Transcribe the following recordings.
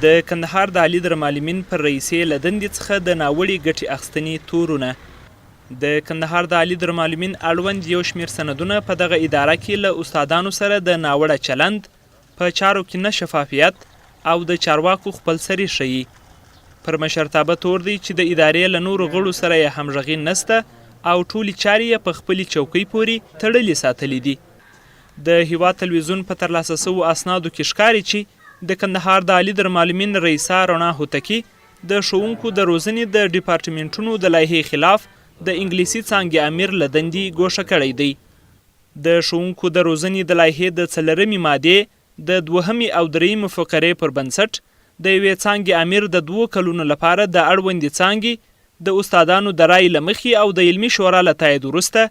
د کندهار د عالي درمعلمین پر رئیسې له دندې څخه د ناوړې ګټې اخیستنې تورونه. د کندهار د عالي درمعلمین اړوند یو شمېر سندونه په دغه اداره کې له استادانو سره د ناوړه چلند، په چارو کې نه شفافیت او د چارواکو خپلسري ښیي. پر مشرتابه تور دی چې د ادارې له نورو غړو سره یې همغږي نسته او ټولې چارې یې په خپلې چوکۍ پورې تړلې ساتلې دي. د هیواد تلویزیون په ترلاسه سوو اسنادو کې ښکاري چې د کندهار د عالي درمعلمین رئیسه رڼا هوتکي د ښوونکو د روزنې د ډیپارټمنټونو د لایحې خلاف د انګلیسي څانګې امیر له دندې ګوښه کړی دی. د ښوونکو د روزنې د لایحې د 4مې مادې د 2مې او 3مې فقرې پر بنسټ د یوې څانګې امیر د 2 کلونو لپاره د اړوندې څانګې د استادانو د رایې له مخې او د علمي شورا له تایید وروسته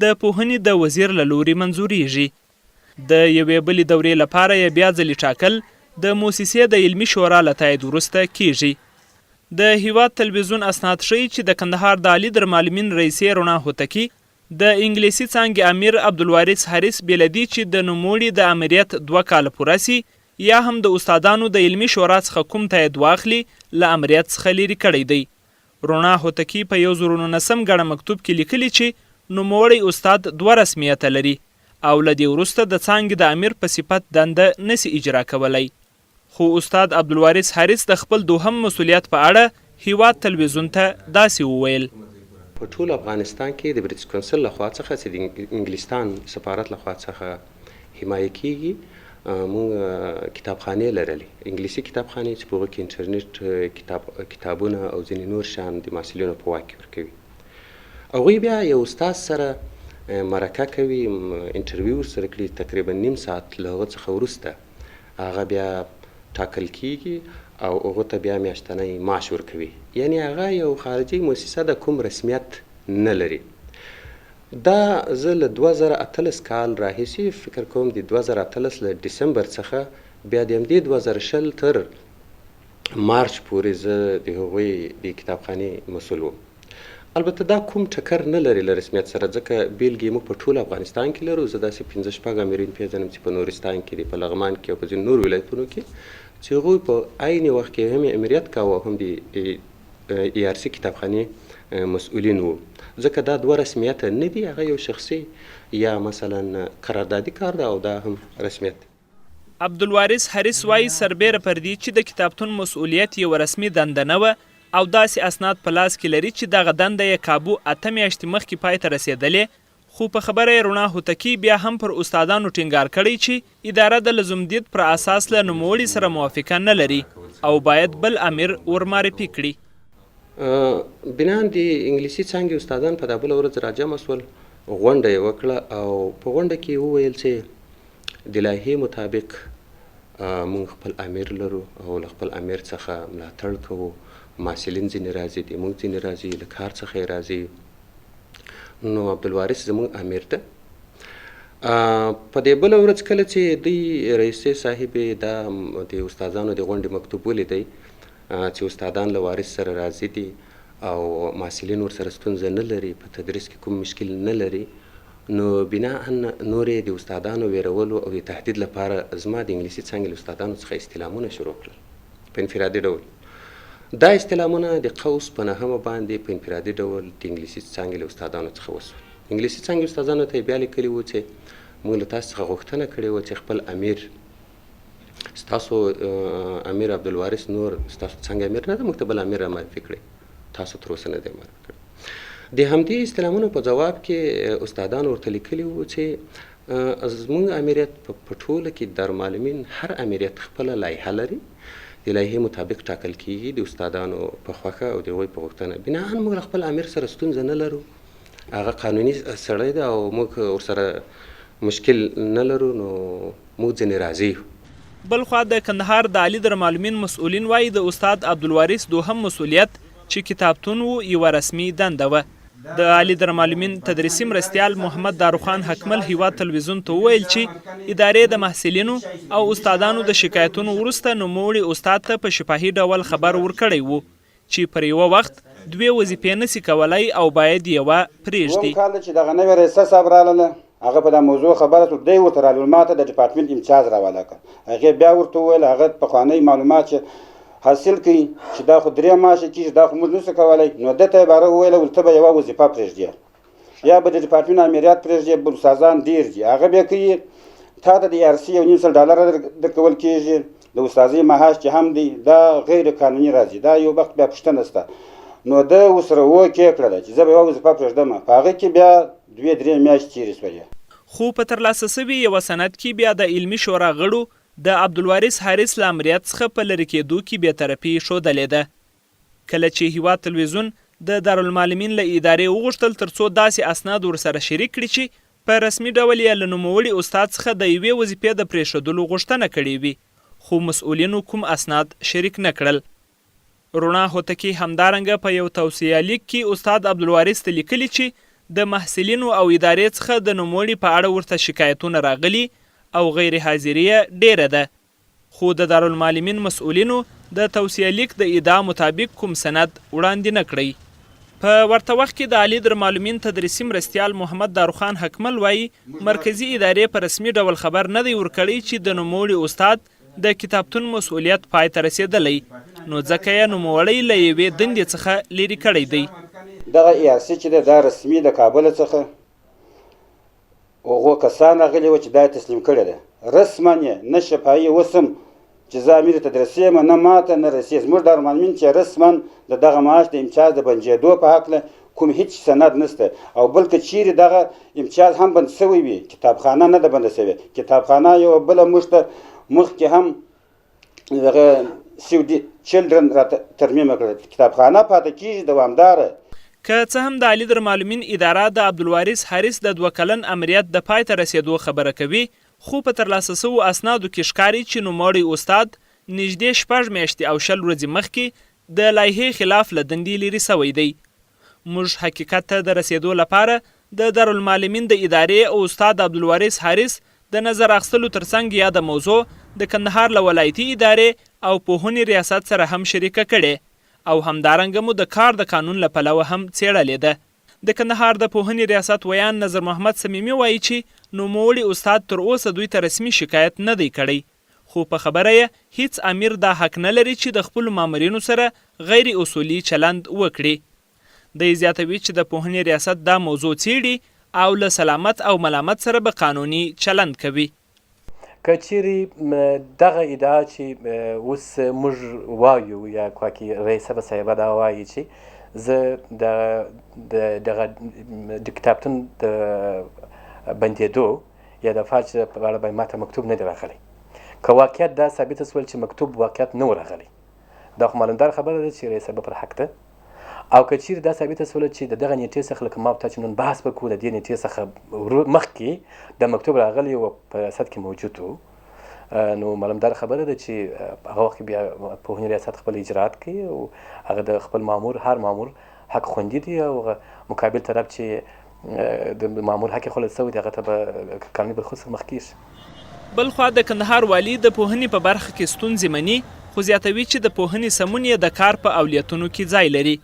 د پوهنې د وزیر له لوري منظوریږي. د یوې بلې دورې لپاره یې بیا ځلې ټاکل د موسسې د علمي شورا له تایید وروسته کیږي. د هیواد تلویزیون اسناد ښیي چې د کندهار د عالي درمعلمین رئیسې رڼا هوتکي د انګلیسي څانګې امیر عبدالوارث حارث بېلدي چې د نوموړي د امریت 2 کاله پوره سي یا هم د استادانو د علمي شورا څخه کوم تایید واخلي له امریت څخه لرې کړی دی. رڼا هوتکي په 1919 ګڼه مکتوب کې لیکلي چې نوموړی استاد 2 رسمیته لري او له دې وروسته د څانګې د امیر په صفت دنده نسي اجرا کولی. خو استاد عبدالوارث حارث د خپل دوهم مسؤلیت په اړه هیواد تلویزیون ته داسې وویل: په ټول افغانستان کې د بریټیش کونسل لخوا څخه چې د انګلستان سفارت لخوا څخه حمایه کیږي موږ کتابخانې لرلې، انګلیسي کتابخانې چې په هغه کې انټرنیټ کتابونه او ځینې نور شیان د محصلینو په واک کې ورکوي. هغوی بیا یو استاد سره مرکه کوي، انټرویو ورسره کړي، تقریبا نیم ساعت له هغه څخه وروسته هغه بیا ټاکل کیږي او هغه ته بیا میاشتنی معاش ورکوي. یعنی هغه یو خارجي مؤسسه د کوم رسمیت نه لري. دا زه له 2018 کال راهیسې فکر کوم د 2018 له ډسمبر څخه بیا د همدې 2020 تر مارچ پورې زه د هغوی د کتابخانې مسؤل وم. البته دا کوم ټکر نه لري له رسمیت سره، ځکه بیلګې موږ په ټول افغانستان کې لرو. زه داسې 15 امرین پېژنم چې په نورستان کې دي، په لغمان کې او په ځینو نور ولایتونو کې چې هغوی په عین وخت کې هم امریت کاوه او هم د ERC کتابخانې مسؤلین وو. ځکه دا 2 رسمیت نه دي، هغه یو شخصي یا مثلا قراردادي کار ده او دا هم رسمیت. عبدالوارث حارث وایي سربیره پر دې چې د کتابتون مسؤلیت یو رسمي دنده نه وه او داسې اسناد په لاس کې لري چې دغه دنده یې کابو 8 میاشتې مخکې پای ته رسېدلې. خو په خبره یې رڼا هوتکي بیا هم پر استادانو ټینګار کړی چې اداره د لزومدید پر اساس له نوموړي سره موافقه نه لري او باید بل امیر ورمعرفي کړي. بنان د انګلیسي څانګې استادان په دا بله ورځ راجمع شول، غونډه یې وکړه او په غونډه کې وویل چې د لایحې مطابق موږ خپل امیر لرو او له خپل امیر څخه ملاتړ کوو. محصلین ځینې راځي دي، موږ ځینې راځي، له کار څخه یې راځي. نو عبدالوارث زموږ امیر ده. په دې بله ورځ کله چې دوی رئیسې صاحبې دا د استادانو د غونډې مکتوب ولیدی چې استادان له وارث سره راضي دي او محصلین ورسره ستونزه نه لري، په تدریس کې کوم مشکل نه لري، نو بنا نور یې د استادانو ویرولو او د تهدید لپاره زما د انګلیسي څانګې له استادانو څخه استعلامونه شروع کړل په انفرادي ډول. دا استعلامونه د قوس په 9 باندې په انفرادي ډول د انګلیسي څانګې له استادانو څخه وشول. انګلیسي څانګې استادانو ته یې بیا لیکلي وو چې موږ له تاسو څخه غوښتنه کړې وه چې خپل امیر، ستاسو امیر عبدالوارث نور ستاسو څنګه امیر نه ده، موږ ته بل امیر رامعرفي کړئ. تاسو تر اوسه نه دی معرفي کړی. د همدې استعلامونو په ځواب کې استادانو ورته لیکلي وو چې زموږ امیریت په ټوله کې دارالمعلمین هر امیریت خپله لایحه لري، د لایحې مطابق ټاکل کیږي د استادانو په خوښه او د هغوی په غوښتنه. بناهن موږ له خپل امیر سره ستونزه نه لرو، هغه قانوني سړی ده او موږ ورسره مشکل نه لرو، نو موږ ځینې راضي یو. بلخوا د کندهار د عالي درمعلمین مسؤلین وایي د استاد عبدالوارث دوهم مسؤلیت چې کتابتون و یوه رسمي دنده وه. د عالي درمعلمین تدریسي مرستیال محمد داروخان حکمل هیواد تلویزیون ته وویل چې ادارې د محصلینو او استادانو د شکایتونو وروسته نوموړي استاد ته په شفاهي ډول خبر ورکړی و چې پر یوه وخت 2 وظیفې نسي کولی او باید یوه پرېږدي. کال چې دغه نوې رئیسه صاحب راغله، هغه په دا موضوع خبره شو، دی ورته رالول، ما ته د ډپارټمنټ امتیاز راواله کړ. هغې بیا ورته وویل هغه پخوانی معلومات چې حاصل کوي چې دا خو 3 معاشه کېږي دا خو موږ نشو کولی نو ده ته یې باره وویله ول ته به یوه وظیفه پرېږدې یا به د ډپارټمنټ امریات پرېږدې بل استادان ډېر دي هغه بیا کوي تا ته د ARC $1.5 درکول کېږي د استادۍ معاش چې هم دی دا غیر قانوني راځي دا یو وخت بیا پوښتنه شته نو ده ورسره اوکې کړله چې زه به یوه وظیفه پرېږدم په هغه کې بیا 2-3 میاشتې تېرې شولې خو په ترلاسه سوي یوه سند کې بیا د علمي شورا غړو د عبدالوارث حارث له امریت څخه په لرې کېدو کې بېطرفي ښودلې ده کله چې هیواد تلویزیون د دارالمعلمین له ادارې وغوښتل تر څو داسې اسناد ورسره شریک کړي چې په رسمي ډول یې له نوموړي استاد څخه د یوې وظیفې د پرېښودلو غوښتنه کړې وي خو مسؤلینو کوم اسناد شریک نه کړل روڼا هوتکي همدارنګه په یو توصیه لیک کې استاد عبدالوارث ته لیکلي چې د محصلینو او ادارې څخه د نوموړي په اړه ورته شکایتونه راغلي او غیر حاضري ډیره ده خو د دارالمعلمین مسؤلینو د توصیه لیک د ادعا مطابق کوم سند وړاندې نه کړی په ورته وخت کې د عالی دارالمعلمین تدریسي مرستیال محمد داروخان حکمل وایي مرکزي ادارې په رسمي ډول خبر نه دی ورکړی چې د نوموړي استاد د کتابتون مسؤلیت پای ته رسېدلی نو ځکه یې نوموړی له یوې دندې څخه لرې کړی دی دغه ARC چې دی دا رسمي د کابل څخه هغو کسان راغلي وو چې دا یې تسلیم کړې ده رسما یې نه شفاهي اوس هم چې زه امیر تدریسي یم نه ماته نه رسي زموږ دارالمعلمین چې رسما د دغه معاش د امتیاز د بندېدو په هکله کوم هیڅ سند نشته او بل که چیرې دغه امتیاز هم بند شوی وي کتابخانه نه ده بنده شوې کتابخانه یوه بله موږ ته مخکې هم دغه سیو چلډرن راته ترمیم کړه کتابخانه پاتې کېږي دوامداره که څه هم د عالی دارالمعلمین اداره د عبدالوارث حارث د 2 کلن امریت د پای ته رسېدو خبره کوي خو په ترلاسه سوو اسنادو کې ښکاري چې نوموړی استاد نږدې 6 میاشتې او 10 ورځې مخکې د لایحې خلاف له دندې لرې سوی دی موږ حقیقت ته د رسېدو لپاره د دارالمعلمین د ادارې او استاد عبدالوارث حارث د نظر اخیستلو ترڅنګ یاده موضوع د کندهار له ولایتي ادارې او پوهنې ریاست سره هم شریکه کړې او همدارنګه مو د کار د قانون له پلوه هم څېړلې ده د کندهار د پوهنې ریاست ویان نظر محمد صمیمي وایي چې نوموړي استاد تر اوسه دوی ته رسمي شکایت نه دی کړی خو په خبره یې هیڅ امیر دا حق نه لري چې د خپلو مامورینو سره غیر اصولي چلند وکړي دی زیاتوي چې د پوهنې ریاست دا موضوع څېړي او له سلامت او ملامت سره به قانوني چلند کوي که چیرې دغه ادعا چې اوس موږ وایو یا کواکي رئیسه صاحبه دا وایي چې زه د کتابتون د بندېدو یا د فاج په اړه به ماته مکتوب نه دی راغلی که واقعیت دا ثابته سول چې مکتوب واقعیت نه و راغلی دا خو معلومدار خبره ده چې رئیسه به پر حق ده او که چیرې دا ثابته سوله چې د دغه نیټې څخه لکه ما ته چې نن بحث وکړو د دې نیټې څخه مخکې د مکتوب راغلی و په ریاست کې موجود و نو معلومدار خبره ده چې هغه وخت بیا پوهنې ریاست خپل اجرات کوي او هغه د خپل مامور هر مامور حق خوندي دی او مقابل طرف چې د مامور حق خلل سوی دی هغه ته به قانوني برخوست مخ کېږي بلخوا د کندهار والی د پوهنې په برخه کې ستونزې مني خو زیاتوي چې د پوهنې سمون یې د کار په اولیتونو کې ځای لري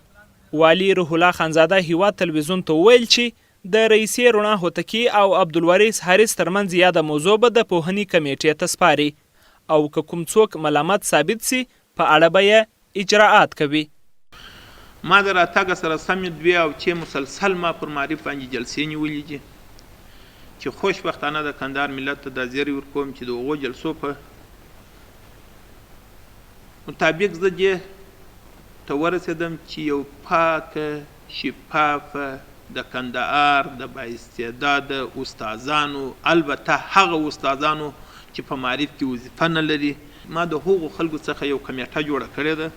والی روح الله خانزاده هیواد تلویزیون ته وویل چې د رئیسې روڼا هوتکي او عبدالوارث حارث ترمنځ یاده موضوع به د پوهنې کمیټې ته سپاري او که کوم څوک ملامت ثابت سي په اړه به یې اجراعات کوي ما د راتګ سره سمې 2 او چې مسلسل ما پر معرف باندې جلسې نیولې دي چې خوشبختانه د کندهار ملت ته دا زیری ورکوم چې د هغو جلسو په مطابق زه دې ته ورسېدم چې یو پاکه شفافه د کندهار د بااستعداده استادانو البته هغه استادانو چې په معرف کې وظیفه نه لري ما د هغو خلکو څخه یو کمیټه جوړه کړې ده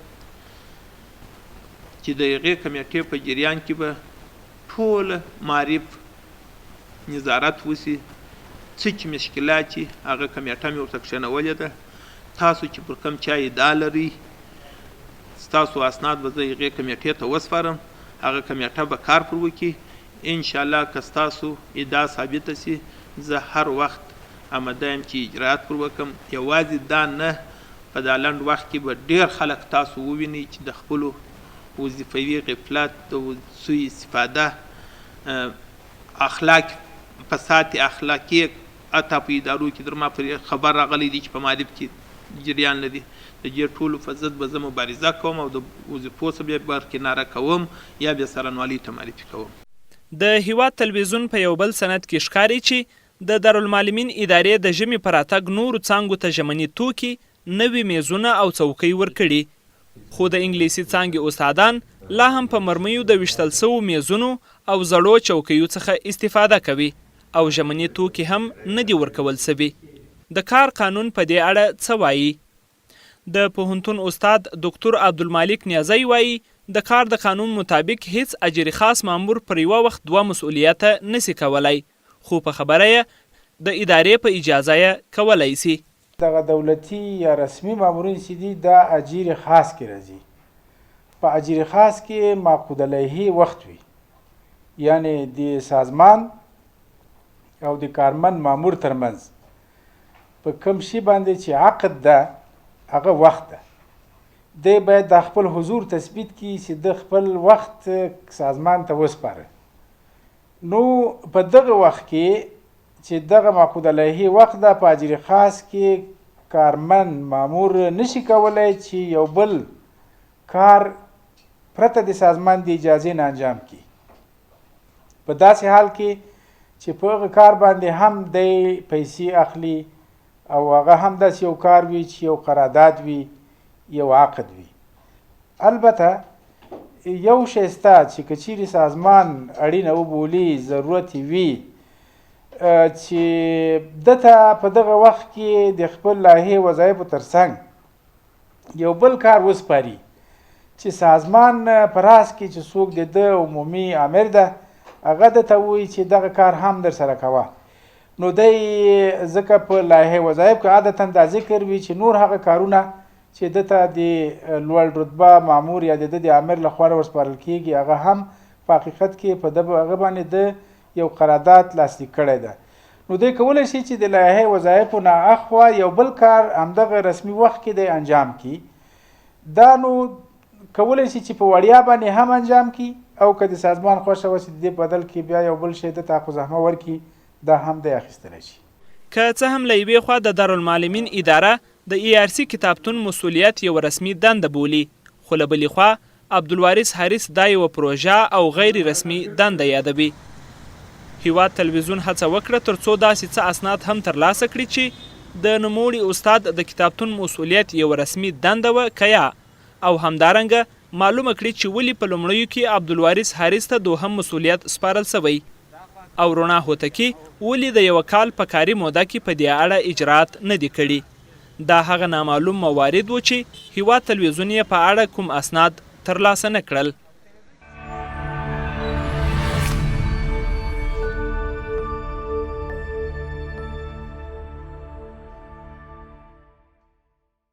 چې د هغې کمیټې په جریان کې به ټوله معرف نظارت وسي څه چې مشکلات چې هغه کمیټه مې ورته کښېنولې ده تاسو چې پر کوم چا ادعا لرئ ستاسو اسناد به زه هغې کمیټې ته وسپارم هغه کمیټه به کار پر وکړي انشاءالله که ستاسو ادعا ثابته سي زه هر وخت آماده یم چې اجراات پر وکړم یوازې دا نه په دا لنډ وخت کې به ډېر خلک تاسو ووینئ چې د خپلو وظیفوي غفلت د سوء استفاده اخلاق فساد اخلاقي اتا په ادارو کې در ما پر خبر راغلی دی چې په معرف کې جریان لري. د دې ټولو په ضد به زه مبارزه کوم او د وظیفو څخه بیا برکناره کوم یا بیا څارنوالۍ ته معرفي کوم. د هیواد تلویزیون په یو بل سند کې ښکاري چې د دارالمعلمین ادارې د ژمي په راتګ نورو څانګو ته ژمني توکي، نوي میزونه او څوکۍ ورکړي، خو د انګلیسي څانګې استادان لا هم په مرمیو د ویشتل سوو میزونو او زړو چوکیو څخه استفاده کوي او ژمني توکي هم نه دي ورکول سوي. د کار قانون په دې اړه څه وایي؟ د پوهنتون استاد ډاکټر عبدالمالک نیازی وایي د کار د قانون مطابق هیڅ اجر خاص مامور پر یوه وخت دوه مسؤلیته نسی کولای، خو په خبره یې د ادارې په اجازه یې کولای سي. دغه دولتي یا رسمي مامورین چې دي دا اجیر خاص کې راځي. په اجیر خاص کې معقود علیه وخت وي، یعنی د سازمان او د کارمند مامور ترمنځ په کوم شي باندې چې عقد ده هغه وخت ده. دی باید د خپل حضور تثبیت کړي چې د خپل وخت سازمان ته وسپاره. نو په دغه وخت کې چې دغه معقود علیه وخت ده، په اجر خاص کې کارمند مامور نشي کولای چې یو بل کار پرته د سازمان د اجازې نه انجام کړي. په داسې حال کې چې په هغه کار باندې هم دی پیسې اخلي او هغه هم داسې یو کار وي چې یو قرارداد وي، یو عقد وي. البته یو شی شته چې که چیرې سازمان اړینه وبولي، ضرورت وي چې دته په دغه وخت کې د خپل لایحې وظایفو ترڅنګ یو بل کار وسپاري چې سازمان په راس کې چې څوک د ده عمومي امر ده هغه درته وایي چې دغه کار هم در سره کوه. نو دی ځکه په لایحې وظایف کې عادتا دا ذکر وي چې نور هغه کارونه چې دته د لوړ رتبه مامور یا د د امر لخوا ورسپارل کېږي هغه هم په حقیقت کې په هغه باندې د یو قرارداد لاسلیک کړی ده. نو دی کولی شي چې د لایحې وظایفو نه اخوا یو بل کار همدغه رسمي وخت کې دی انجام کړي. دا نو کولی شي چې په وړیا باندې هم انجام کړي او که د سازمان خوښه وه چې د دې بدل کې بیا یو بل شی دته په زحمه ورکړي، دا هم دی اخیستلی شي. که څه هم له یوې خوا د دارالمعلمین اداره د ERC کتابتون مسؤلیت یو رسمي دنده بولي، خو له بلې خوا عبدالوارث حارث دا یوه پروژه او غیر رسمي دنده یادوي. هیواد تلویزیون هڅه وکړه تر څو داسې څه اسناد هم ترلاسه کړي چې د نوموړي استاد د کتابتون مسؤلیت یو رسمي دنده وه که یا، او همدارنګه معلومه کړي چې ولې په لومړیو کې عبدالوارث حارث ته دوهم مسؤلیت سپارل سوی او رڼا هوتکي ولې د یوه کال په کاري موده کې په دې اړه اجرات نه دي کړي. دا هغه نامعلوم موارد و چې هیواد تلویزیون یې په اړه کوم اسناد ترلاسه نه کړل.